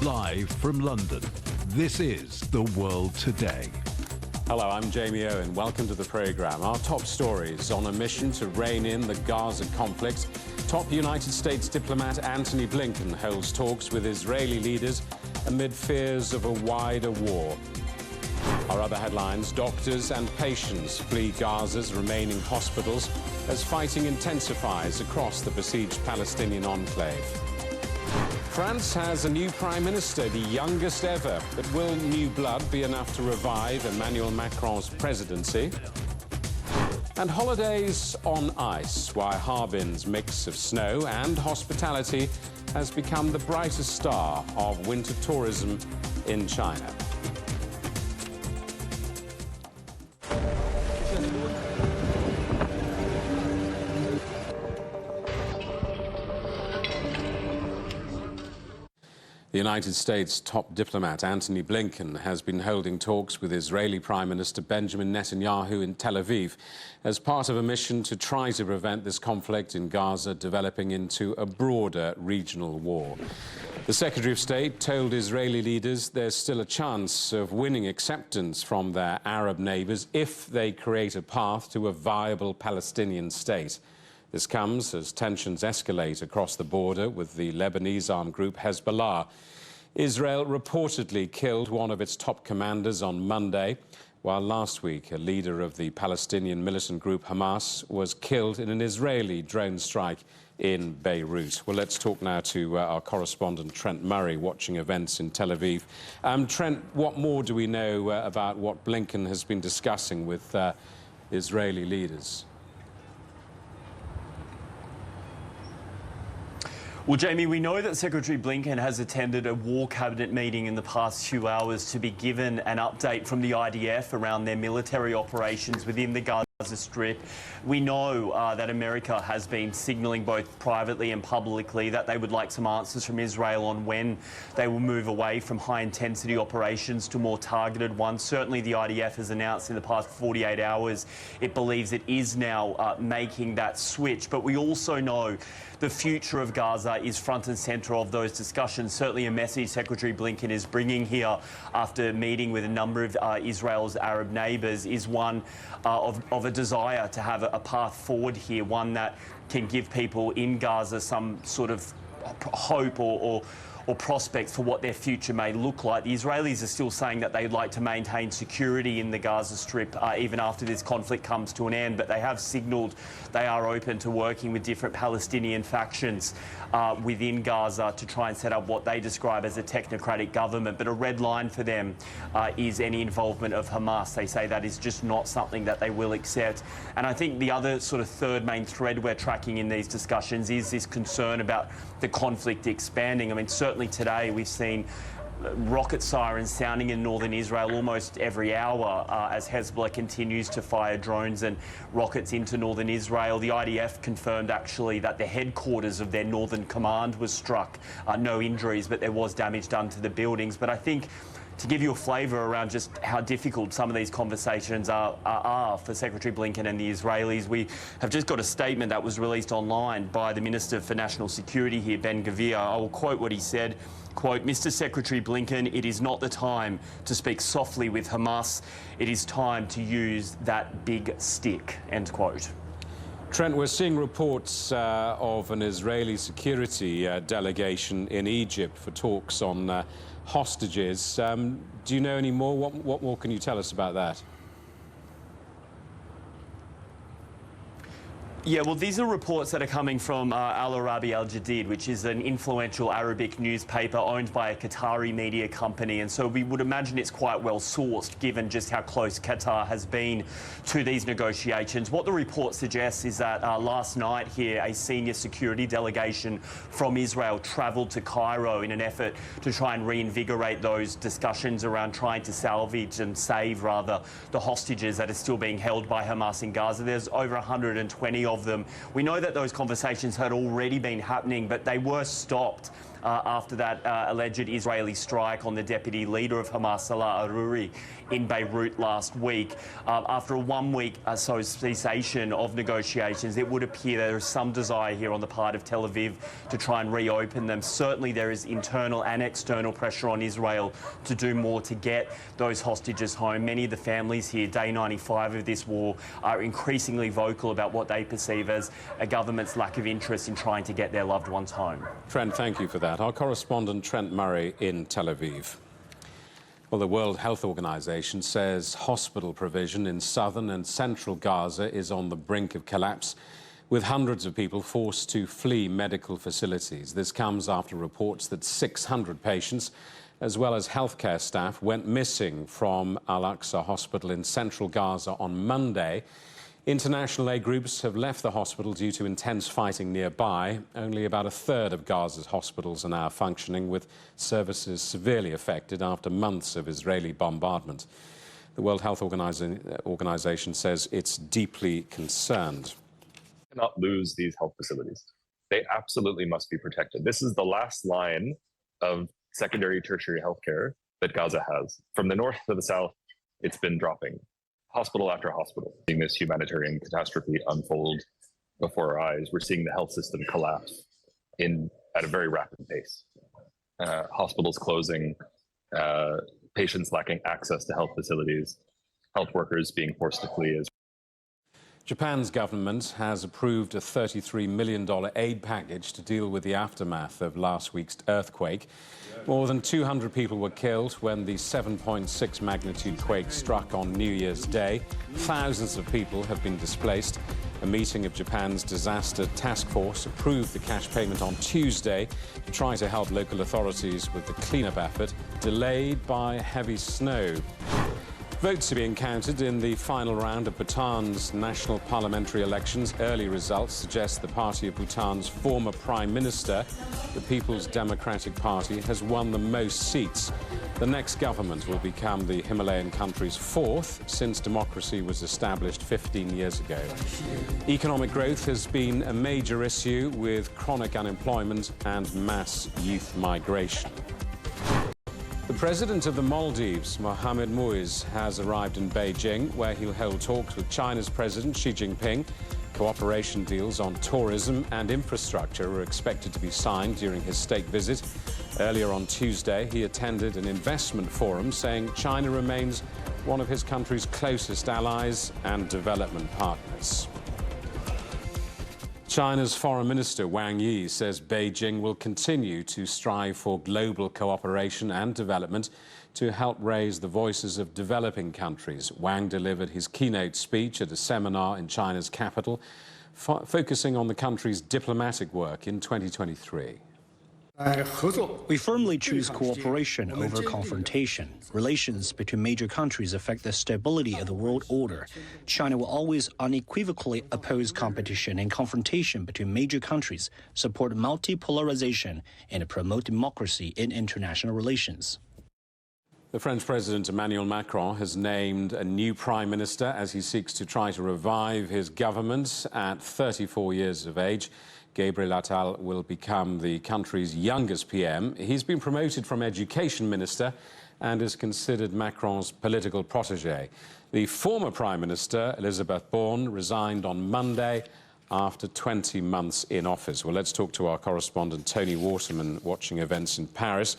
Live from London, this is The World Today. Hello, I'm Jamie Owen. Welcome to the programme. Our top stories: on a mission to rein in the Gaza conflict, top United States diplomat Antony Blinken holds talks with Israeli leaders amid fears of a wider war. Our other headlines: doctors and patients flee Gaza's remaining hospitals as fighting intensifies across the besieged Palestinian enclave. France has a new Prime Minister, the youngest ever. But will new blood be enough to revive Emmanuel Macron's presidency? And holidays on ice, why Harbin's mix of snow and hospitality has become the brightest star of winter tourism in China. The United States top diplomat Antony Blinken has been holding talks with Israeli Prime Minister Benjamin Netanyahu in Tel Aviv as part of a mission to try to prevent this conflict in Gaza developing into a broader regional war. The Secretary of State told Israeli leaders there's still a chance of winning acceptance from their Arab neighbours if they create a path to a viable Palestinian state. This comes as tensions escalate across the border with the Lebanese armed group Hezbollah. Israel reportedly killed one of its top commanders on Monday, while last week a leader of the Palestinian militant group Hamas was killed in an Israeli drone strike in Beirut. Well, let's talk now to our correspondent Trent Murray, watching events in Tel Aviv. Trent, what more do we know about what Blinken has been discussing with Israeli leaders? Well, Jamie, we know that Secretary Blinken has attended a war cabinet meeting in the past few hours to be given an update from the IDF around their military operations within the Gaza Strip. We know that America has been signalling both privately and publicly that they would like some answers from Israel on when they will move away from high-intensity operations to more targeted ones. Certainly the IDF has announced in the past 48 hours it believes it is now making that switch. But we also know the future of Gaza is front and centre of those discussions. Certainly a message Secretary Blinken is bringing here after meeting with a number of Israel's Arab neighbours is one of a desire to have a path forward here, one that can give people in Gaza some sort of hope or prospects for what their future may look like. The Israelis are still saying that they'd like to maintain security in the Gaza Strip even after this conflict comes to an end, but they have signalled they are open to working with different Palestinian factions within Gaza to try and set up what they describe as a technocratic government. But a red line for them is any involvement of Hamas. They say that is just not something that they will accept. And I think the other sort of third main thread we're tracking in these discussions is this concern about the conflict expanding. I mean, certainly today we've seen rocket sirens sounding in northern Israel almost every hour as Hezbollah continues to fire drones and rockets into northern Israel. The IDF confirmed actually that the headquarters of their northern command was struck. No injuries, but there was damage done to the buildings. But I think to give you a flavour around just how difficult some of these conversations are for Secretary Blinken and the Israelis, we have just got a statement that was released online by the Minister for National Security here, Ben-Gvir. I will quote what he said. Quote, "Mr. Secretary Blinken, it is not the time to speak softly with Hamas. It is time to use that big stick," end quote. Trent, we're seeing reports of an Israeli security delegation in Egypt for talks on hostages. Do you know any more? What more can you tell us about that? Yeah, well, these are reports that are coming from Al Arabi Al Jadid, which is an influential Arabic newspaper owned by a Qatari media company. And so we would imagine it's quite well sourced, given just how close Qatar has been to these negotiations. What the report suggests is that last night here, a senior security delegation from Israel travelled to Cairo in an effort to try and reinvigorate those discussions around trying to salvage and save, rather, the hostages that are still being held by Hamas in Gaza. There's over 120 of them. We know that those conversations had already been happening, but they were stopped after that alleged Israeli strike on the deputy leader of Hamas, Salah Aruri, in Beirut last week. After a 1 week cessation of negotiations, it would appear there is some desire here on the part of Tel Aviv to try and reopen them. Certainly there is internal and external pressure on Israel to do more to get those hostages home. Many of the families here, day 95 of this war, are increasingly vocal about what they perceive as a government's lack of interest in trying to get their loved ones home. Trent, thank you for that. Our correspondent Trent Murray in Tel Aviv. Well, the World Health Organization says hospital provision in southern and central Gaza is on the brink of collapse, with hundreds of people forced to flee medical facilities. This comes after reports that 600 patients, as well as healthcare staff, went missing from Al-Aqsa Hospital in central Gaza on Monday. International aid groups have left the hospital due to intense fighting nearby. Only about a third of Gaza's hospitals are now functioning, with services severely affected after months of Israeli bombardment. The World Health Organization says it's deeply concerned. Cannot lose these health facilities. They absolutely must be protected. This is the last line of secondary, tertiary healthcare that Gaza has. From the north to the south, it's been dropping. Hospital after hospital, seeing this humanitarian catastrophe unfold before our eyes. We're seeing the health system collapse at a very rapid pace. Hospitals closing, patients lacking access to health facilities, health workers being forced to flee. Japan's government has approved a $33 million aid package to deal with the aftermath of last week's earthquake. More than 200 people were killed when the 7.6 magnitude quake struck on New Year's Day. Thousands of people have been displaced. A meeting of Japan's disaster task force approved the cash payment on Tuesday to try to help local authorities with the cleanup effort, delayed by heavy snow. Votes are being counted in the final round of Bhutan's national parliamentary elections. Early results suggest the party of Bhutan's former prime minister, the People's Democratic Party, has won the most seats. The next government will become the Himalayan country's fourth since democracy was established 15 years ago. Economic growth has been a major issue, with chronic unemployment and mass youth migration. The president of the Maldives, Mohamed Muiz, has arrived in Beijing, where he'll hold talks with China's President Xi Jinping. Cooperation deals on tourism and infrastructure are expected to be signed during his state visit. Earlier on Tuesday, he attended an investment forum, saying China remains one of his country's closest allies and development partners. China's Foreign Minister Wang Yi says Beijing will continue to strive for global cooperation and development to help raise the voices of developing countries. Wang delivered his keynote speech at a seminar in China's capital, focusing on the country's diplomatic work in 2023. We firmly choose cooperation over confrontation. Relations between major countries affect the stability of the world order. China will always unequivocally oppose competition and confrontation between major countries, support multipolarization, and promote democracy in international relations. The French President Emmanuel Macron has named a new prime minister as he seeks to try to revive his government at 34 years of age. Gabriel Attal will become the country's youngest PM. He's been promoted from education minister and is considered Macron's political protege. The former Prime Minister, Elisabeth Borne, resigned on Monday after 20 months in office. Well, let's talk to our correspondent, Tony Waterman, watching events in Paris.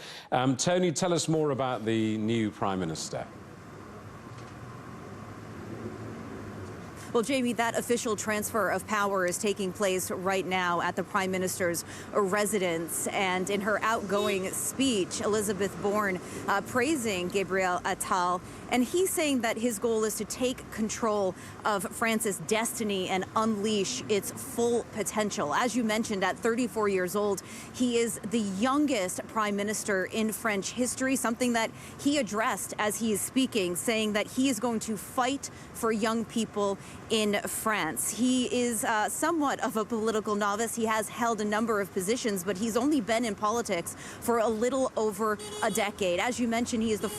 Tony, tell us more about the new Prime Minister. Well, Jamie, that official transfer of power is taking place right now at the Prime Minister's residence. And in her outgoing speech, Elisabeth Borne praising Gabriel Attal. And he's saying that his goal is to take control of France's destiny and unleash its full potential. As you mentioned, at 34 years old, he is the youngest prime minister in French history, something that he addressed as he is speaking, saying that he is going to fight for young people in France. He is somewhat of a political novice. He has held a number of positions, but he's only been in politics for a little over a decade. As you mentioned, he is the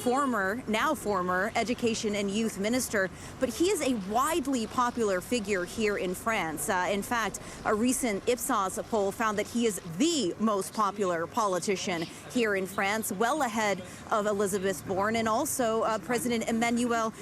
now former education and youth minister, but he is a widely popular figure here in France. In fact, a recent Ipsos poll found that he is the most popular politician here in France, well ahead of Elizabeth Borne and also President Emmanuel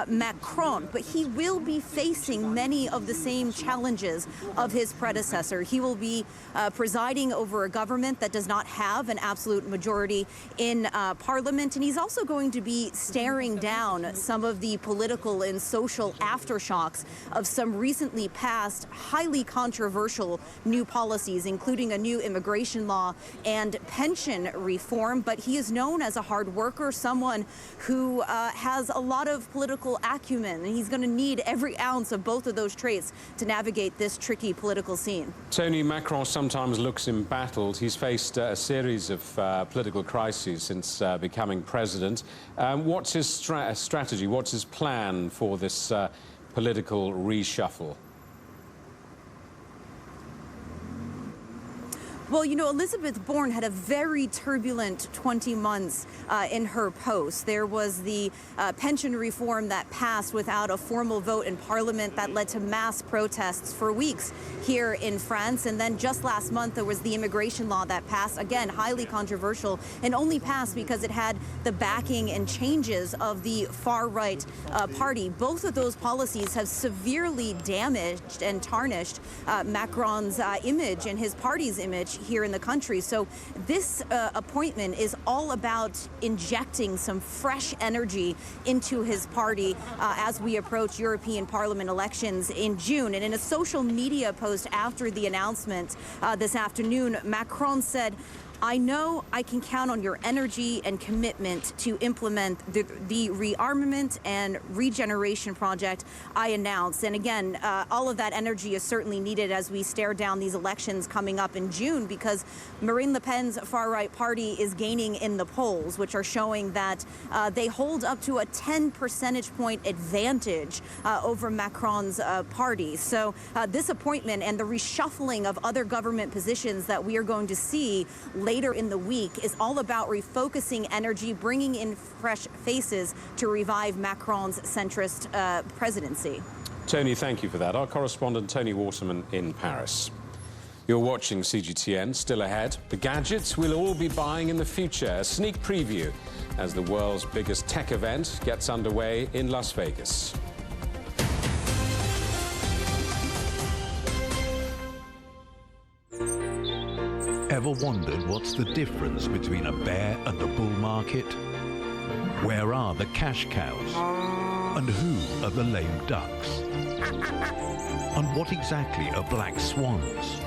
Macron. But he will be facing many of the same challenges of his predecessor. He will be presiding over a government that does not have an absolute majority in parliament, and he's also going to be staring down some of the political and social aftershocks of some recently passed, highly controversial new policies, including a new immigration law and pension reform. But he is known as a hard worker, someone who has a lot of political acumen, and he's going to need every ounce of both of those traits to navigate this tricky political scene. Tony, Macron sometimes looks embattled. He's faced a series of political crises since becoming president. What's his strategy? What's his plan for this political reshuffle? Well, you know, Elizabeth Borne had a very turbulent 20 months in her post. There was the pension reform that passed without a formal vote in Parliament that led to mass protests for weeks here in France. And then just last month, there was the immigration law that passed, again, highly controversial, and only passed because it had the backing and changes of the far-right party. Both of those policies have severely damaged and tarnished Macron's image and his party's image here in the country. So this appointment is all about injecting some fresh energy into his party as we approach European Parliament elections in June. And in a social media post after the announcement this afternoon, Macron said, "I know I can count on your energy and commitment to implement the rearmament and regeneration project I announced." And again, all of that energy is certainly needed as we stare down these elections coming up in June, because Marine Le Pen's far-right party is gaining in the polls, which are showing that they hold up to a 10 percentage point advantage over Macron's party. So this appointment and the reshuffling of other government positions that we are going to see later in the week is all about refocusing energy, bringing in fresh faces to revive Macron's centrist presidency. Tony, thank you for that. Our correspondent, Tony Waterman in Paris. You're watching CGTN. Still ahead, the gadgets we'll all be buying in the future. A sneak preview as the world's biggest tech event gets underway in Las Vegas. Ever wondered what's the difference between a bear and a bull market? Where are the cash cows? And who are the lame ducks? And what exactly are black swans?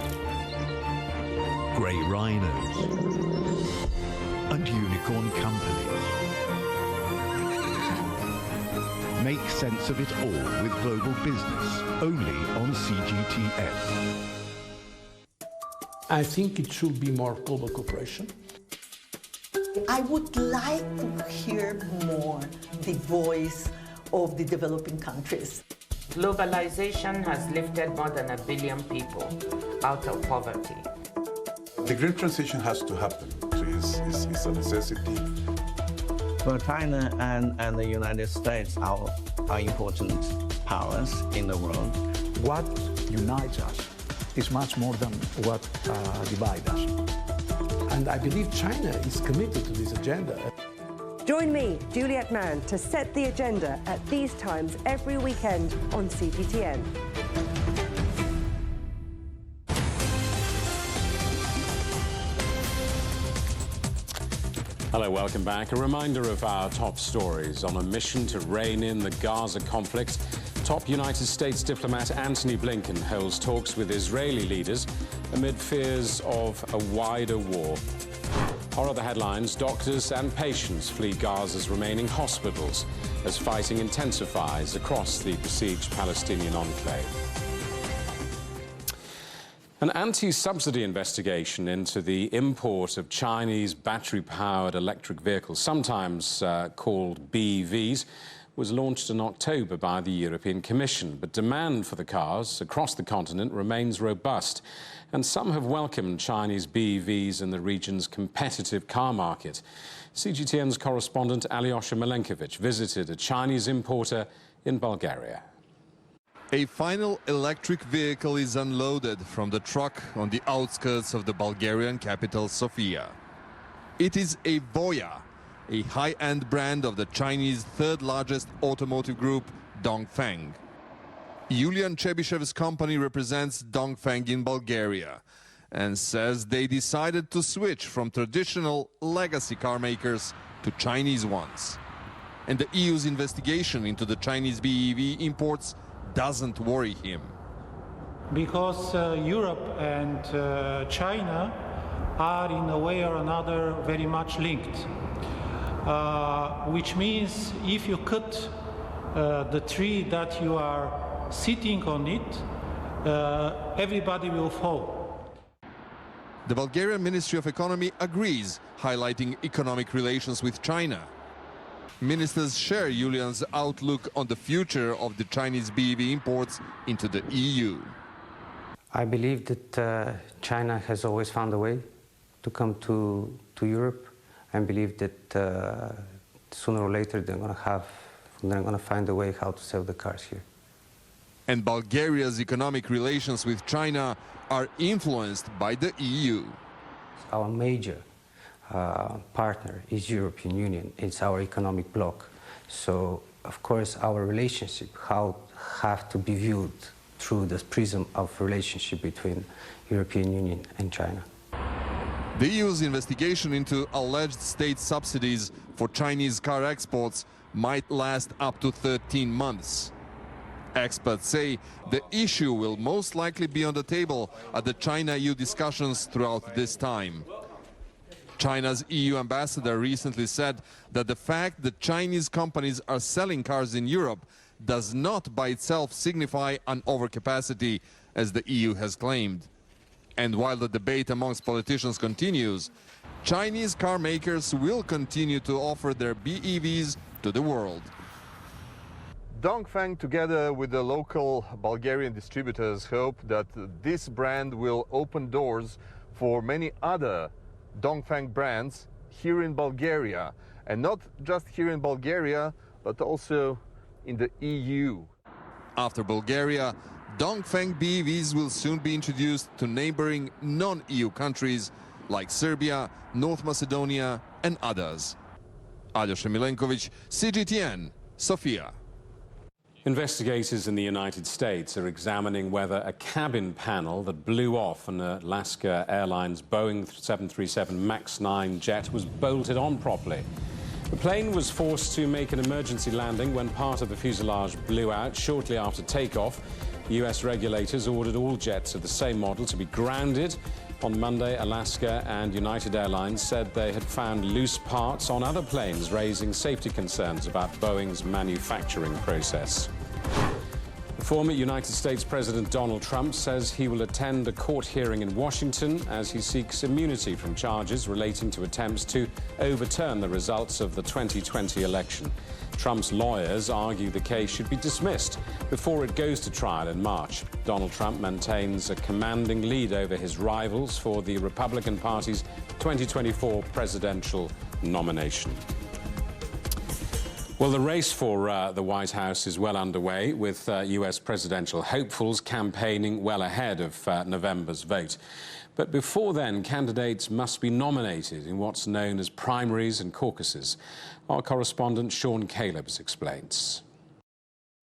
Grey rhinos? And unicorn companies? Make sense of it all with Global Business, only on CGTN. I think it should be more global cooperation. I would like to hear more the voice of the developing countries. Globalization has lifted more than 1 billion people out of poverty. The green transition has to happen. It's a necessity. Well, China and the United States are important powers in the world. What unites us is much more than what divides us. And I believe China is committed to this agenda. Join me, Juliet Mann, to set the agenda at these times every weekend on CGTN. Hello, welcome back. A reminder of our top stories. On a mission to rein in the Gaza conflict, top United States diplomat Antony Blinken holds talks with Israeli leaders amid fears of a wider war. Our other headlines: doctors and patients flee Gaza's remaining hospitals as fighting intensifies across the besieged Palestinian enclave. An anti-subsidy investigation into the import of Chinese battery-powered electric vehicles, sometimes called BEVs, was launched in October by the European Commission, but demand for the cars across the continent remains robust, and some have welcomed Chinese BEVs in the region's competitive car market. CGTN's correspondent Alyosha Milenkovic visited a Chinese importer in Bulgaria. A final electric vehicle is unloaded from the truck on the outskirts of the Bulgarian capital, Sofia. It is a Voya, a high-end brand of the Chinese third-largest automotive group, Dongfeng. Yulian Chebyshev's company represents Dongfeng in Bulgaria and says they decided to switch from traditional legacy car makers to Chinese ones. And the EU's investigation into the Chinese BEV imports doesn't worry him. Because Europe and China are in a way or another very much linked, which means if you cut the tree that you are sitting on it, everybody will fall. The Bulgarian Ministry of Economy agrees, highlighting economic relations with China. Ministers share Yulian's outlook on the future of the Chinese BEV imports into the EU. I believe that China has always found a way to come to Europe, and believe that sooner or later they're going to find a way how to sell the cars here. And Bulgaria's economic relations with China are influenced by the EU. Our major partner is European Union. It's our economic bloc. So, of course, our relationship have to be viewed through the prism of relationship between European Union and China. The EU's investigation into alleged state subsidies for Chinese car exports might last up to 13 months. Experts say the issue will most likely be on the table at the China-EU discussions throughout this time. China's EU ambassador recently said that the fact that Chinese companies are selling cars in Europe does not by itself signify an overcapacity, as the EU has claimed. And while the debate amongst politicians continues, Chinese car makers will continue to offer their BEVs to the world. Dongfeng, together with the local Bulgarian distributors, hope that this brand will open doors for many other Dongfeng brands here in Bulgaria, and not just here in Bulgaria, but also in the EU. After Bulgaria, Dongfeng BEVs will soon be introduced to neighboring non-EU countries like Serbia, North Macedonia and others. Alyosha Milenkovic, CGTN, Sofia. Investigators in the United States are examining whether a cabin panel that blew off an Alaska Airlines Boeing 737 MAX 9 jet was bolted on properly. The plane was forced to make an emergency landing when part of the fuselage blew out shortly after takeoff. US regulators ordered all jets of the same model to be grounded. On Monday, Alaska and United Airlines said they had found loose parts on other planes, raising safety concerns about Boeing's manufacturing process. Former United States President Donald Trump says he will attend a court hearing in Washington as he seeks immunity from charges relating to attempts to overturn the results of the 2020 election. Trump's lawyers argue the case should be dismissed before it goes to trial in March. Donald Trump maintains a commanding lead over his rivals for the Republican Party's 2024 presidential nomination. Well, the race for the White House is well underway, with US presidential hopefuls campaigning well ahead of November's vote. But before then, candidates must be nominated in what's known as primaries and caucuses. Our correspondent Sean Calebs explains.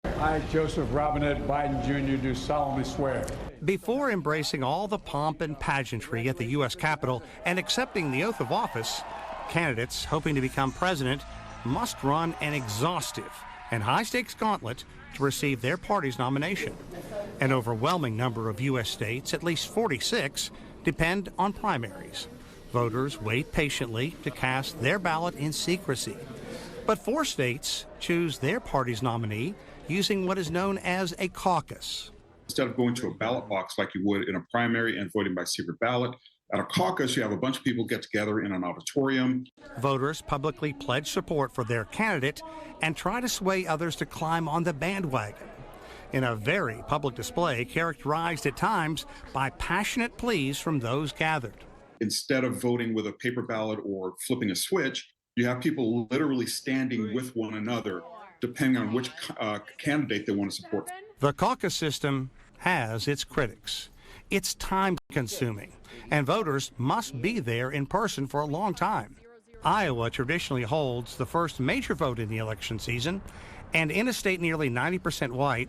I, Joseph Robinette Biden Jr., do solemnly swear. Before embracing all the pomp and pageantry at the U.S. Capitol and accepting the oath of office, candidates hoping to become president must run an exhaustive and high-stakes gauntlet to receive their party's nomination. An overwhelming number of U.S. states, at least 46, depend on primaries. Voters wait patiently to cast their ballot in secrecy. But 4 states choose their party's nominee using what is known as a caucus. Instead of going to a ballot box like you would in a primary and voting by secret ballot, At a caucus, you have a bunch of people get together in an auditorium. Voters publicly pledge support for their candidate and try to sway others to climb on the bandwagon. In a very public display characterized at times by passionate pleas from those gathered. Instead of voting with a paper ballot or flipping a switch, you have people literally standing with one another, depending on which candidate they want to support. The caucus system has its critics. It's time-consuming, and voters must be there in person for a long time. Iowa traditionally holds the first major vote in the election season, and in a state nearly 90% white,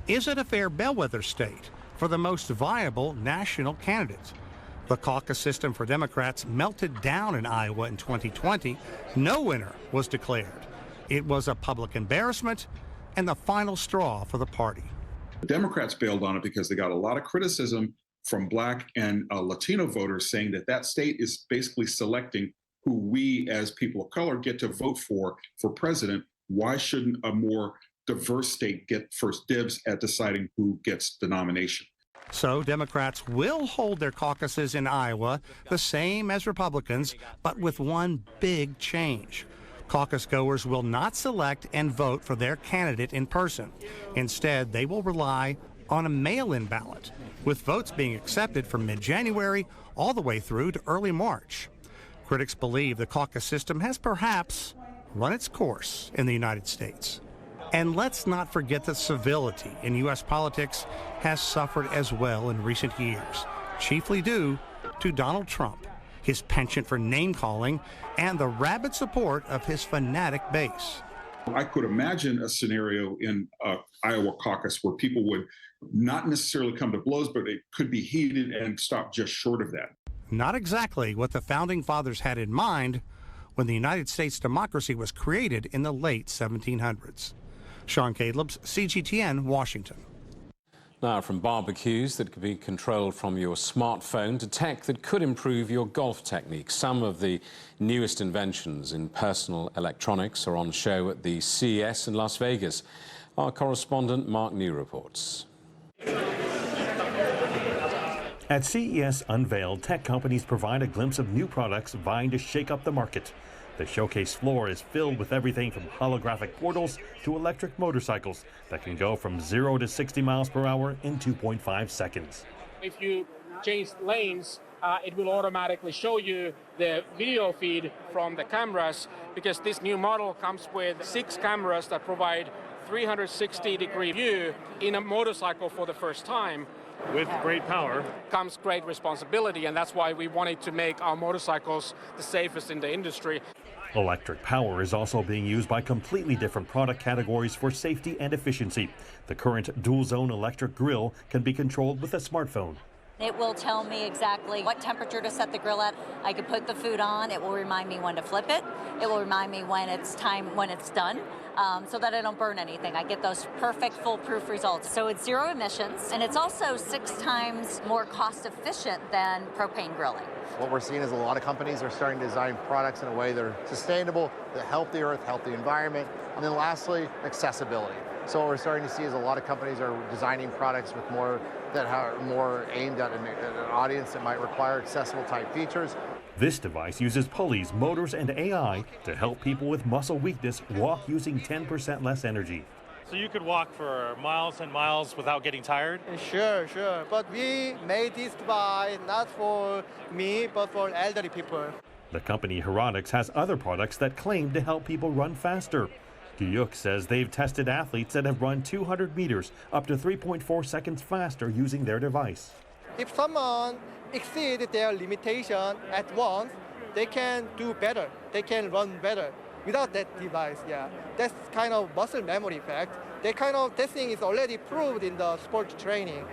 is it a fair bellwether state for the most viable national candidate? The caucus system for Democrats melted down in Iowa in 2020. No winner was declared. It was a public embarrassment and the final straw for the party. The Democrats bailed on it because they got a lot of criticism from Black and Latino voters saying that that state is basically selecting who we as people of color get to vote for president. Why shouldn't a more diverse state get first dibs at deciding who gets the nomination? So Democrats will hold their caucuses in Iowa the same as Republicans, but with one big change. Caucus goers will not select and vote for their candidate in person. Instead, they will rely on a mail-in ballot, with votes being accepted from mid-January all the way through to early March. Critics believe the caucus system has perhaps run its course in the United States. And let's not forget that civility in U.S. politics has suffered as well in recent years, chiefly due to Donald Trump, his penchant for name-calling, and the rabid support of his fanatic base. I could imagine a scenario in Iowa caucus where people would not necessarily come to blows, but it could be heated and stop just short of that. Not exactly what the Founding Fathers had in mind when the United States democracy was created in the late 1700s. Sean Caleb's CGTN, Washington. Now, from barbecues that could be controlled from your smartphone to tech that could improve your golf technique, some of the newest inventions in personal electronics are on show at the CES in Las Vegas. Our correspondent Mark New reports. At CES Unveiled, tech companies provide a glimpse of new products vying to shake up the market. The showcase floor is filled with everything from holographic portals to electric motorcycles that can go from 0 to 60 miles per hour in 2.5 seconds. If you change lanes, it will automatically show you the video feed from the cameras, because this new model comes with 6 cameras that provide 360-degree view in a motorcycle for the first time. With great power comes great responsibility, and that's why we wanted to make our motorcycles the safest in the industry. Electric power is also being used by completely different product categories for safety and efficiency. The current dual-zone electric grill can be controlled with a smartphone. It will tell me exactly what temperature to set the grill at. I can put the food on. It will remind me when to flip it. It will remind me when it's done, so that I don't burn anything. I get those perfect foolproof results. So it's 0 emissions, and it's also 6 times more cost efficient than propane grilling. What we're seeing is a lot of companies are starting to design products in a way that are sustainable, that help the earth, help the environment, and then lastly, accessibility. So what we're starting to see is a lot of companies are designing products with more that are more aimed at an audience that might require accessible type features. This device uses pulleys, motors, and AI to help people with muscle weakness walk using 10% less energy. So you could walk for miles and miles without getting tired? Sure. But we made this device not for me, but for elderly people. The company Herotics has other products that claim to help people run faster. Guyuk says they've tested athletes that have run 200 meters up to 3.4 seconds faster using their device. If someone exceeds their limitation at once, they can do better. They can run better without that device. That's kind of muscle memory effect. That thing is already proved in the sport training.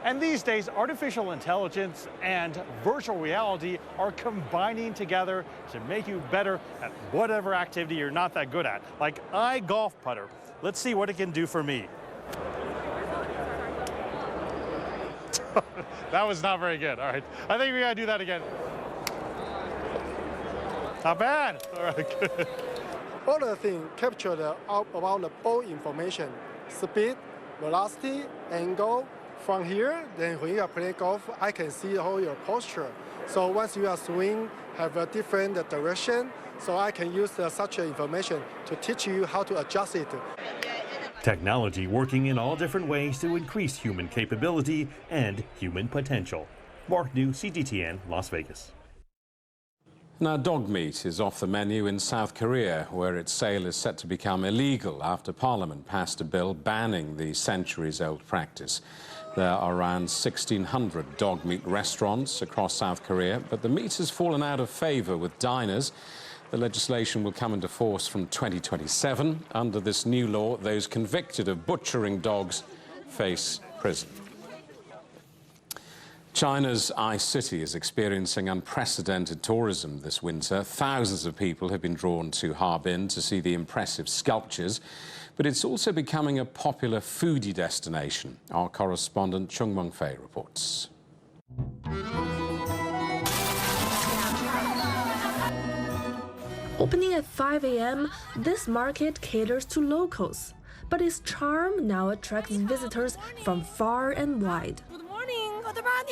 And these days, artificial intelligence and virtual reality are combining together to make you better at whatever activity you're not that good at, like iGolf putter. Let's see what it can do for me. That was not very good. All right, I think we gotta do that again. Not bad. All right, good. All the things captured about the ball information: speed, velocity, angle. From here, then when you play golf, I can see all your posture. So once you are swing, have a different direction, so I can use such information to teach you how to adjust it. Technology working in all different ways to increase human capability and human potential. Mark New, CGTN, Las Vegas. Now, dog meat is off the menu in South Korea, where its sale is set to become illegal after Parliament passed a bill banning the centuries-old practice. There are around 1,600 dog meat restaurants across South Korea, but the meat has fallen out of favour with diners. The legislation will come into force from 2027. Under this new law, those convicted of butchering dogs face prison. China's I-City is experiencing unprecedented tourism this winter. Thousands of people have been drawn to Harbin to see the impressive sculptures, but it's also becoming a popular foodie destination. Our correspondent Chung Meng-Fei reports. Opening at 5 a.m., this market caters to locals, but its charm now attracts visitors from far and wide. Good morning. Good morning.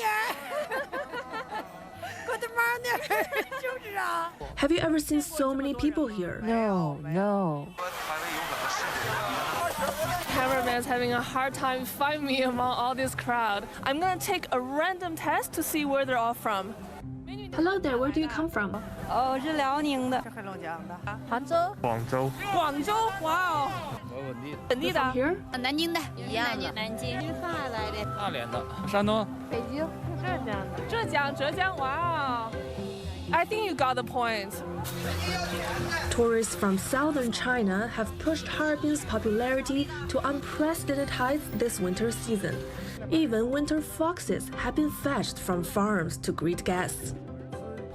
Have you ever seen so many people here? No. Cameraman's having a hard time finding me among all this crowd. I'm gonna take a random test to see where they're all from. Hello there, where do you come from? 我是辽宁的。杭州。广州。广州，哇哦。本地的。Here？ 南京的。南京。上海来的。大连的。山东。北京。浙江，哇哦。I think you got the point. Tourists from southern China have pushed Harbin's popularity to unprecedented heights this winter season. Even winter foxes have been fetched from farms to greet guests.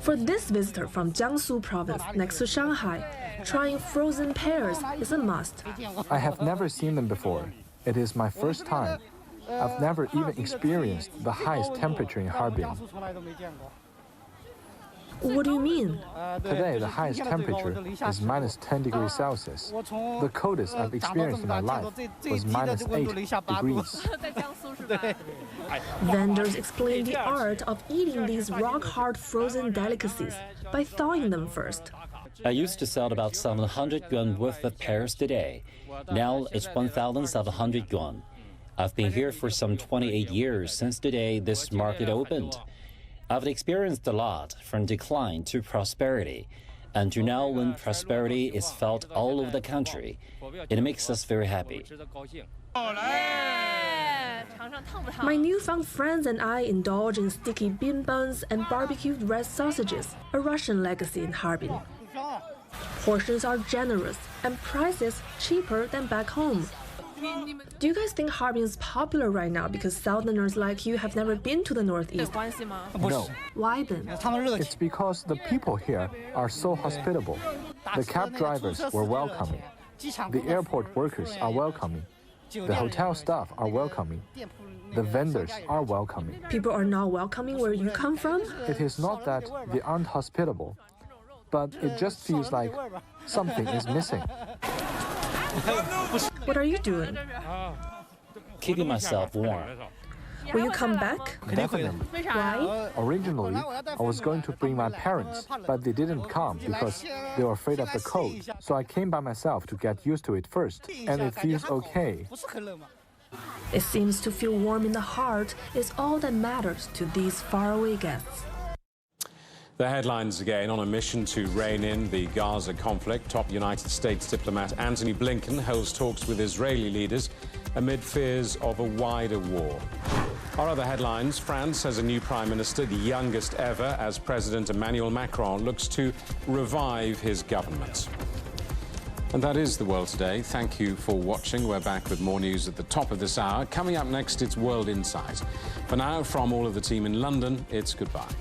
For this visitor from Jiangsu province next to Shanghai, trying frozen pears is a must. I have never seen them before. It is my first time. I've never even experienced the highest temperature in Harbin. What do you mean? Today, the highest temperature is minus 10 degrees Celsius. The coldest I've experienced in my life was minus 8 degrees. Vendors explain the art of eating these rock-hard frozen delicacies by thawing them first. I used to sell about 700 yuan worth of pears today. Now it's 1,700 yuan. I've been here for some 28 years since the day this market opened. I've experienced a lot, from decline to prosperity, and to now when prosperity is felt all over the country. It makes us very happy. My newfound friends and I indulge in sticky bean buns and barbecued red sausages, a Russian legacy in Harbin. Portions are generous and prices cheaper than back home. Do you guys think Harbin is popular right now because Southerners like you have never been to the Northeast? No. Why then? It's because the people here are so hospitable. The cab drivers were welcoming. The airport workers are welcoming. The hotel staff are welcoming. The vendors are welcoming. People are not welcoming where you come from? It is not that they aren't hospitable, but it just feels like something is missing. What are you doing? Keeping myself warm. Will you come back? Definitely. Why? Originally, I was going to bring my parents, but they didn't come because they were afraid of the cold. So I came by myself to get used to it first, and it feels okay. It seems to feel warm in the heart is all that matters to these faraway guests. The headlines again. On a mission to rein in the Gaza conflict, top United States diplomat Antony Blinken holds talks with Israeli leaders amid fears of a wider war. Our other headlines: France has a new prime minister, the youngest ever, as President Emmanuel Macron looks to revive his government. And that is The World Today. Thank you for watching. We're back with more news at the top of this hour. Coming up next, it's World Insight. For now, from all of the team in London, it's goodbye.